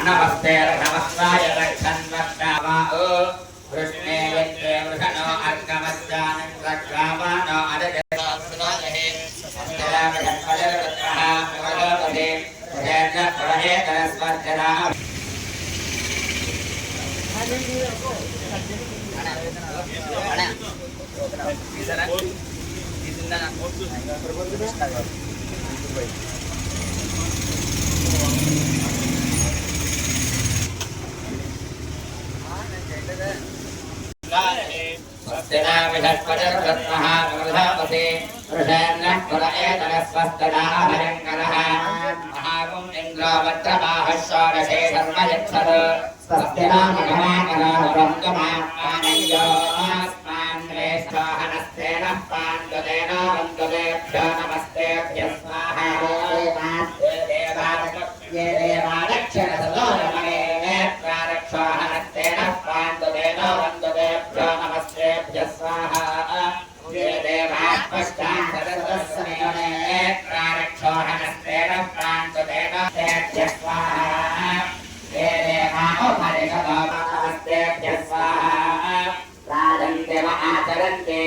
नमस्ते नमस्ताय रक्षन् वक्तावा कृष्णे यत्ते वृषणो अर्कमस्यानं रक्षावानो अदजस्वनाहे अन्तरामजन्मजगतः भगवते जयन प्रहेतरस्वर्जना स्वस्तिनामिषत्पदर्वत्महापते वृषेन्नः पुरएतरस्वस्तदाहरङ्करः महागुं इन्द्रो वज्रमाहः षोडशे धर्मयच्छत् स्वस्तिनामघमाकराब्रह्ममात्मानयोऽस्मान् श्रेष्ठोहनस्तेनः पाण्डुतेन वन्दुतेभ्यो नमस्तेभ्यः स्वाहा ये देवादक्षिणसदोरमणे प्रारक्षोहनस्तेनः पाण्डुतेन वन्दुतेभ्यो नमस्तेभ्यः स्वाहा ये देवात्मष्टान् सदसस्समेने प्रारक्षोहनस्तेनः पाण्डुतेन तेभ्यः स्वाहा ये देवाोपरिषदोमस्तेभ्यः स्वाहा राजन्ते व आचरन्ते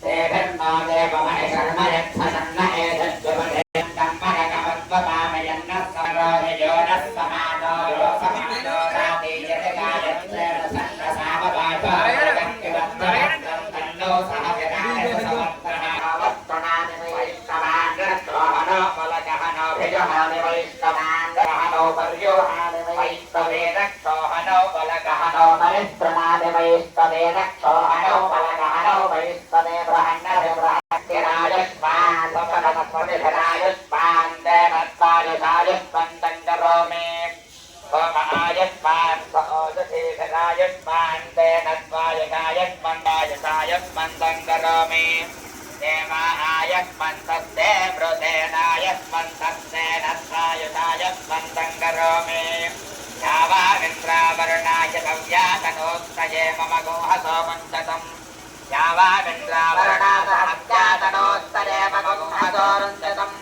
ते धर्मो देवमणिशर्म यच्छन्न एतद्विपदे कम्पनकमत्वपामयन्नः सरोजयो नः समानो यो समानो रातीयते गायत्रेण सन्नसामपाठो सह विराजते समर्थः वत्तनानि वैष्णवान् रत्रोहनो फलकहनो भिजहानि वैष्णवान् रहनो पर्योहानि वैष्णवे रक्षोहनो फलकहनो परिस्त्रणानि वैष्णवे रक्षोहनो फलकहनो वैष्णवे ब्रह्मणे ब्रह्मतिराजस्वान् सपदमस्मतिधराजस्वान् देवत्वायुषायुष्मन् तङ्गरोमे होमायुष्मान् सहोदधीधरायुष्मान् तेनत्वायुषायुष्मन् वायुषायुष्मन् तङ्गरोमे देवायुष्मन् तस्ते वृतेनायुष्मन् तस्तेनत्वायुषायुष्मन् तङ्गरोमे यावाविन्द्रावरुणाय कव्यातनोत्तये मम गोहसो मुञ्चतम् यावाविन्द्रावरुणासहस्यातनोत्तये मम गोहसो रुञ्चतम्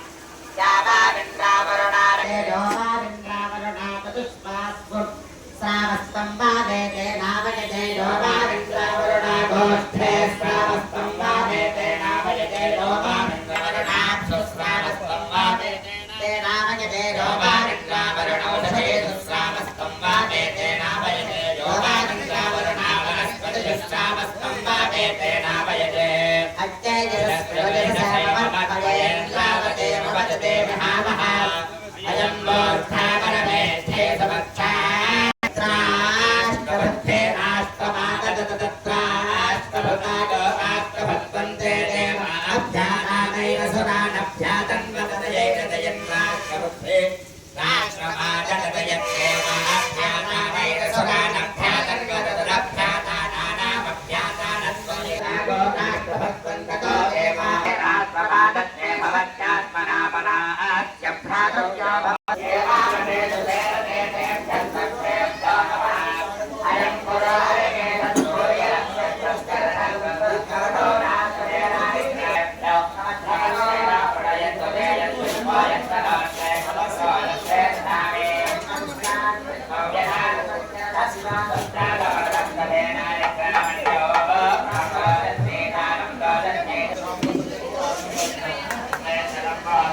यावाविन्द्रावरुणाचतुष्पास्वम् श्रावस्तम्भादेते नावयते योवाविन्द्रावरुणागोष्ठे श्रावस्तम्भादेते नावयते योवाविन्द्रावरुणाक्षुश्रावस्तम्भादेते नावयते योवाविन्द्रावरुणौषधे श्रावस्तम्भादेते नावयते योवाविन्द्रावरुणावनस्पतिश्रावस्तम्भादेते नावयते अत्ययजस्रोजसमर्पयेन्द्रावते भवते महामः अयं मोर्थावरमेष्ठे समक्षात्राष्टभक्ते राष्ट्रमागततत्राष्टभुतागो आष्टभक्वन्ते देवाभ्यानानैव सुरानभ्यातन्वतयैरजयन्नाष्टभक्ते राष्ट्रमागततयत्तेवाभ्यानानैव सुरानभ्यातन्वतरभ्यातानानामभ्यातानत्वनिरागो राष्ट्रभक्वन्ततो देवा राष्ट्रमागत्ते भवत्यात्मनापनास्यभ्यातव्यो भवत्ये มา